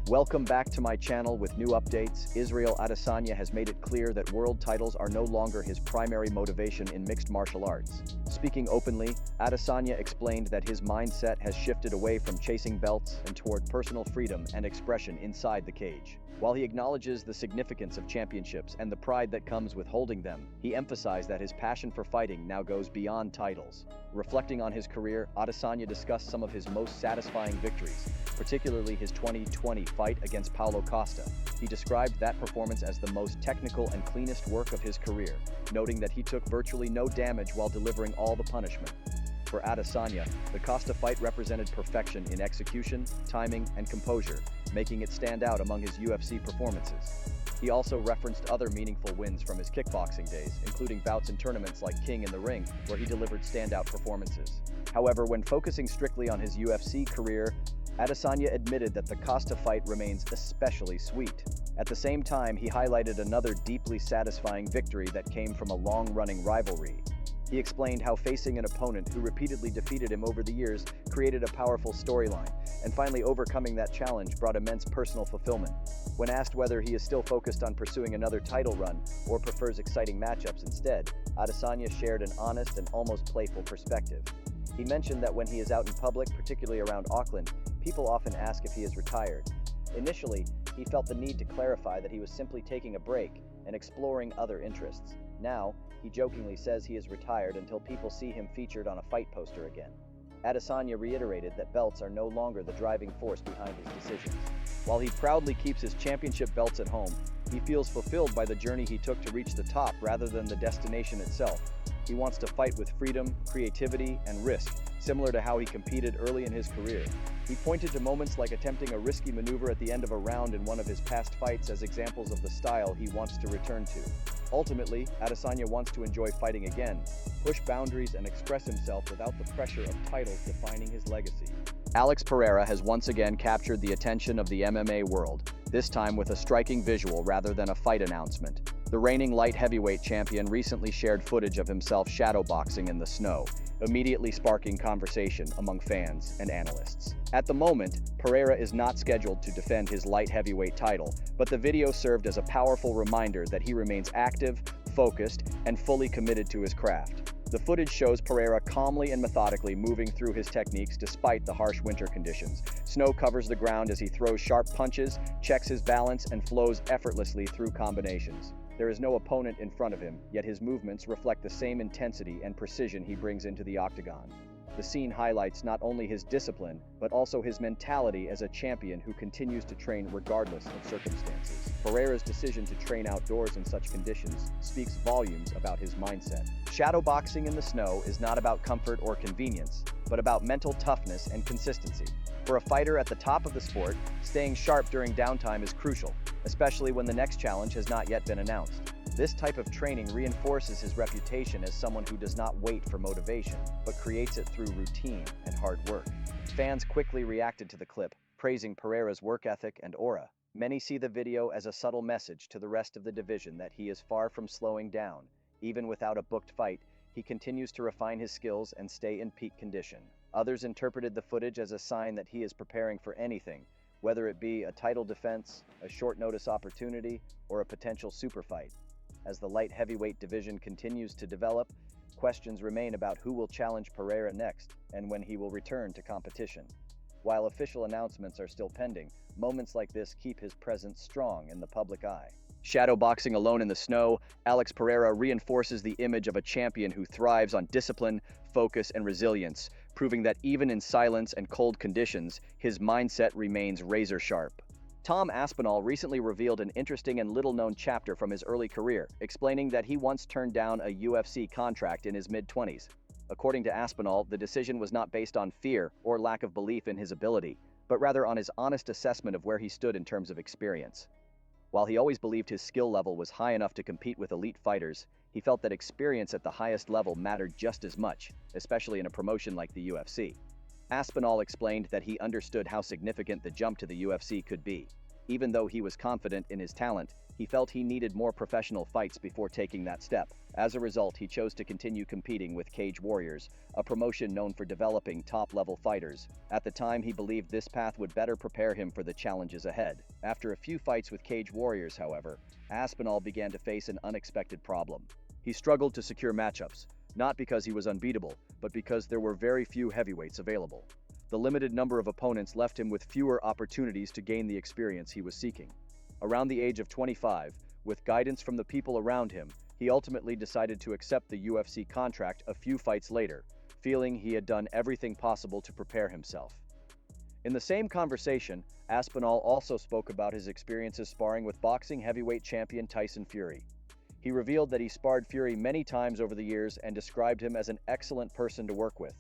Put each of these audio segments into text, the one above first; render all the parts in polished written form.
Welcome back to my channel with new updates. Israel Adesanya has made it clear that world titles are no longer his primary motivation in mixed martial arts. Speaking openly, Adesanya explained that his mindset has shifted away from chasing belts and toward personal freedom and expression inside the cage. While he acknowledges the significance of championships and the pride that comes with holding them, he emphasized that his passion for fighting now goes beyond titles. Reflecting on his career, Adesanya discussed some of his most satisfying victories, particularly his 2020 fight against Paulo Costa. He described that performance as the most technical and cleanest work of his career, noting that he took virtually no damage while delivering all the punishment. For Adesanya, the Costa fight represented perfection in execution, timing, and composure, making it stand out among his UFC performances. He also referenced other meaningful wins from his kickboxing days, including bouts in tournaments like King in the Ring, where he delivered standout performances. However, when focusing strictly on his UFC career, Adesanya admitted that the Costa fight remains especially sweet. At the same time, he highlighted another deeply satisfying victory that came from a long-running rivalry. He explained how facing an opponent who repeatedly defeated him over the years created a powerful storyline, and finally overcoming that challenge brought immense personal fulfillment. When asked whether he is still focused on pursuing another title run or prefers exciting matchups instead, Adesanya shared an honest and almost playful perspective. He mentioned that when he is out in public, particularly around Auckland, people often ask if he is retired. Initially, he felt the need to clarify that he was simply taking a break and exploring other interests. Now, he jokingly says he is retired until people see him featured on a fight poster again. Adesanya reiterated that belts are no longer the driving force behind his decisions. While he proudly keeps his championship belts at home, he feels fulfilled by the journey he took to reach the top rather than the destination itself. He wants to fight with freedom, creativity, and risk, similar to how he competed early in his career. He pointed to moments like attempting a risky maneuver at the end of a round in one of his past fights as examples of the style he wants to return to. Ultimately, Adesanya wants to enjoy fighting again, push boundaries, and express himself without the pressure of titles defining his legacy. Alex Pereira has once again captured the attention of the MMA world, this time with a striking visual rather than a fight announcement. The reigning light heavyweight champion recently shared footage of himself shadowboxing in the snow, immediately sparking conversation among fans and analysts. At the moment, Pereira is not scheduled to defend his light heavyweight title, but the video served as a powerful reminder that he remains active, focused, and fully committed to his craft. The footage shows Pereira calmly and methodically moving through his techniques despite the harsh winter conditions. Snow covers the ground as he throws sharp punches, checks his balance, and flows effortlessly through combinations. There is no opponent in front of him, yet his movements reflect the same intensity and precision he brings into the octagon. The scene highlights not only his discipline, but also his mentality as a champion who continues to train regardless of circumstances. Pereira's decision to train outdoors in such conditions speaks volumes about his mindset. Shadowboxing in the snow is not about comfort or convenience, but about mental toughness and consistency. For a fighter at the top of the sport, staying sharp during downtime is crucial, especially when the next challenge has not yet been announced. This type of training reinforces his reputation as someone who does not wait for motivation, but creates it through routine and hard work. Fans quickly reacted to the clip, praising Pereira's work ethic and aura. Many see the video as a subtle message to the rest of the division that he is far from slowing down. Even without a booked fight, he continues to refine his skills and stay in peak condition. Others interpreted the footage as a sign that he is preparing for anything, whether it be a title defense, a short-notice opportunity, or a potential super fight. As the light heavyweight division continues to develop, questions remain about who will challenge Pereira next and when he will return to competition. While official announcements are still pending, moments like this keep his presence strong in the public eye. Shadowboxing alone in the snow, Alex Pereira reinforces the image of a champion who thrives on discipline, focus, and resilience, proving that even in silence and cold conditions, his mindset remains razor-sharp. Tom Aspinall recently revealed an interesting and little-known chapter from his early career, explaining that he once turned down a UFC contract in his mid-20s. According to Aspinall, the decision was not based on fear or lack of belief in his ability, but rather on his honest assessment of where he stood in terms of experience. While he always believed his skill level was high enough to compete with elite fighters, he felt that experience at the highest level mattered just as much, especially in a promotion like the UFC. Aspinall explained that he understood how significant the jump to the UFC could be. Even though he was confident in his talent, he felt he needed more professional fights before taking that step. As a result, he chose to continue competing with Cage Warriors, a promotion known for developing top-level fighters. At the time, he believed this path would better prepare him for the challenges ahead. After a few fights with Cage Warriors, however, Aspinall began to face an unexpected problem. He struggled to secure matchups, not because he was unbeatable, but because there were very few heavyweights available. The limited number of opponents left him with fewer opportunities to gain the experience he was seeking. Around the age of 25, with guidance from the people around him, he ultimately decided to accept the UFC contract a few fights later, feeling he had done everything possible to prepare himself. In the same conversation, Aspinall also spoke about his experiences sparring with boxing heavyweight champion Tyson Fury. He revealed that he sparred Fury many times over the years and described him as an excellent person to work with.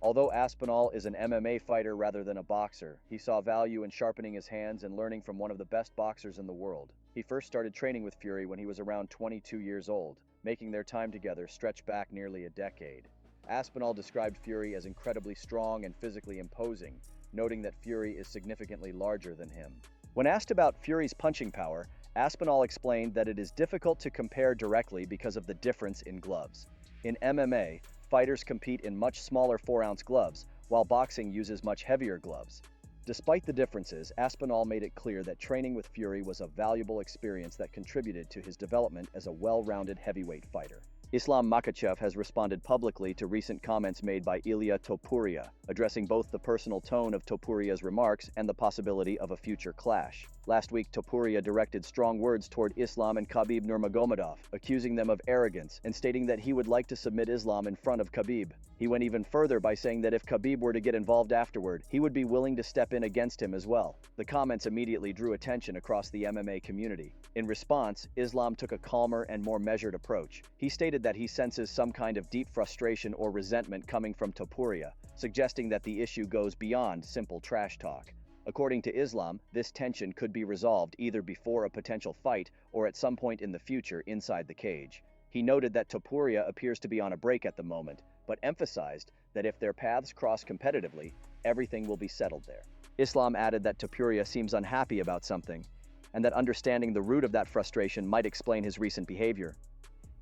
Although Aspinall is an MMA fighter rather than a boxer, he saw value in sharpening his hands and learning from one of the best boxers in the world. He first started training with Fury when he was around 22 years old, making their time together stretch back nearly a decade. Aspinall described Fury as incredibly strong and physically imposing, noting that Fury is significantly larger than him. When asked about Fury's punching power, Aspinall explained that it is difficult to compare directly because of the difference in gloves. In MMA, fighters compete in much smaller 4-ounce gloves, while boxing uses much heavier gloves. Despite the differences, Aspinall made it clear that training with Fury was a valuable experience that contributed to his development as a well-rounded heavyweight fighter. Islam Makhachev has responded publicly to recent comments made by Ilia Topuria, addressing both the personal tone of Topuria's remarks and the possibility of a future clash. Last week, Topuria directed strong words toward Islam and Khabib Nurmagomedov, accusing them of arrogance and stating that he would like to submit Islam in front of Khabib. He went even further by saying that if Khabib were to get involved afterward, he would be willing to step in against him as well. The comments immediately drew attention across the MMA community. In response, Islam took a calmer and more measured approach. He stated that he senses some kind of deep frustration or resentment coming from Topuria, suggesting that the issue goes beyond simple trash talk. According to Islam, this tension could be resolved either before a potential fight or at some point in the future inside the cage. He noted that Topuria appears to be on a break at the moment, but emphasized that if their paths cross competitively, everything will be settled there. Islam added that Topuria seems unhappy about something, and that understanding the root of that frustration might explain his recent behavior.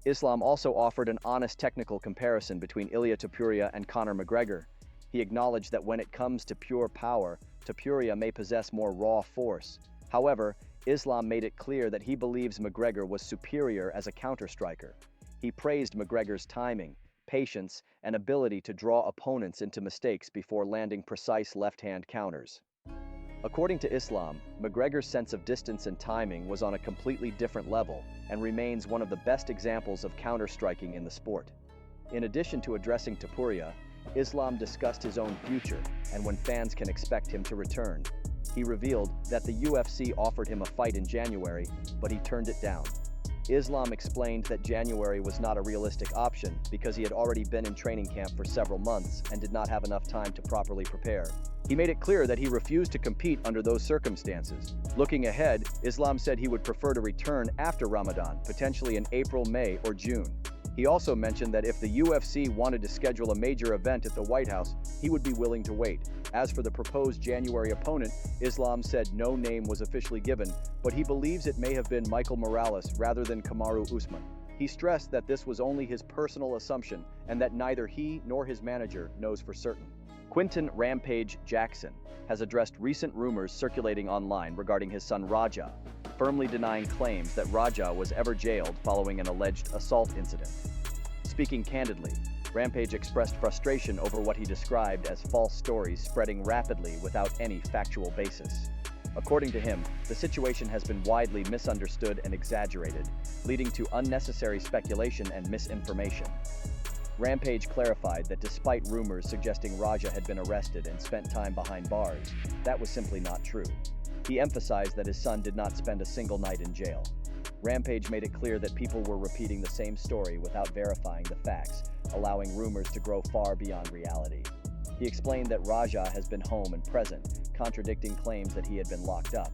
Islam also offered an honest technical comparison between Ilia Topuria and Conor McGregor. He acknowledged that when it comes to pure power, Topuria may possess more raw force. However, Islam made it clear that he believes McGregor was superior as a counter-striker. He praised McGregor's timing, patience, and ability to draw opponents into mistakes before landing precise left-hand counters. According to Islam, McGregor's sense of distance and timing was on a completely different level and remains one of the best examples of counter-striking in the sport. In addition to addressing Topuria, Islam discussed his own future and when fans can expect him to return. He revealed that the UFC offered him a fight in January, but he turned it down. Islam explained that January was not a realistic option because he had already been in training camp for several months and did not have enough time to properly prepare. He made it clear that he refused to compete under those circumstances. Looking ahead, Islam said he would prefer to return after Ramadan, potentially in April, May, or June. He also mentioned that if the UFC wanted to schedule a major event at the White House, he would be willing to wait. As for the proposed January opponent, Islam said no name was officially given, but he believes it may have been Michael Morales rather than Kamaru Usman. He stressed that this was only his personal assumption and that neither he nor his manager knows for certain. Quinton "Rampage" Jackson has addressed recent rumors circulating online regarding his son Raja, firmly denying claims that Raja was ever jailed following an alleged assault incident. Speaking candidly, Rampage expressed frustration over what he described as false stories spreading rapidly without any factual basis. According to him, the situation has been widely misunderstood and exaggerated, leading to unnecessary speculation and misinformation. Rampage clarified that despite rumors suggesting Raja had been arrested and spent time behind bars, that was simply not true. He emphasized that his son did not spend a single night in jail. Rampage made it clear that people were repeating the same story without verifying the facts, allowing rumors to grow far beyond reality. He explained that Raja has been home and present, contradicting claims that he had been locked up.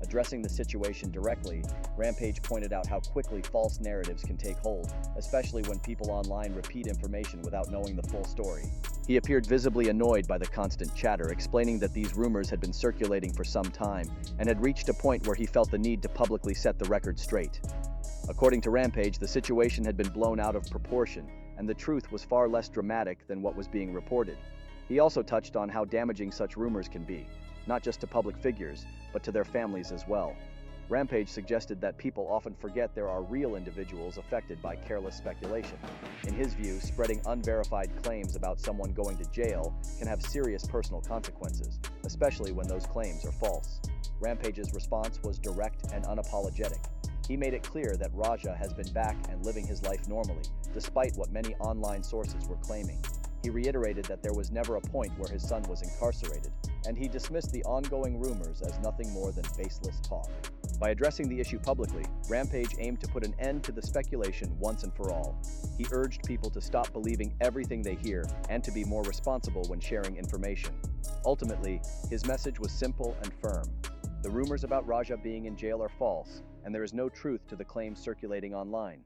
Addressing the situation directly, Rampage pointed out how quickly false narratives can take hold, especially when people online repeat information without knowing the full story. He appeared visibly annoyed by the constant chatter, explaining that these rumors had been circulating for some time and had reached a point where he felt the need to publicly set the record straight. According to Rampage, the situation had been blown out of proportion, and the truth was far less dramatic than what was being reported. He also touched on how damaging such rumors can be, not just to public figures, but to their families as well. Rampage suggested that people often forget there are real individuals affected by careless speculation. In his view, spreading unverified claims about someone going to jail can have serious personal consequences, especially when those claims are false. Rampage's response was direct and unapologetic. He made it clear that Raja has been back and living his life normally, despite what many online sources were claiming. He reiterated that there was never a point where his son was incarcerated, and he dismissed the ongoing rumors as nothing more than baseless talk. By addressing the issue publicly, Rampage aimed to put an end to the speculation once and for all. He urged people to stop believing everything they hear and to be more responsible when sharing information. Ultimately, his message was simple and firm. The rumors about Raja being in jail are false, and there is no truth to the claims circulating online.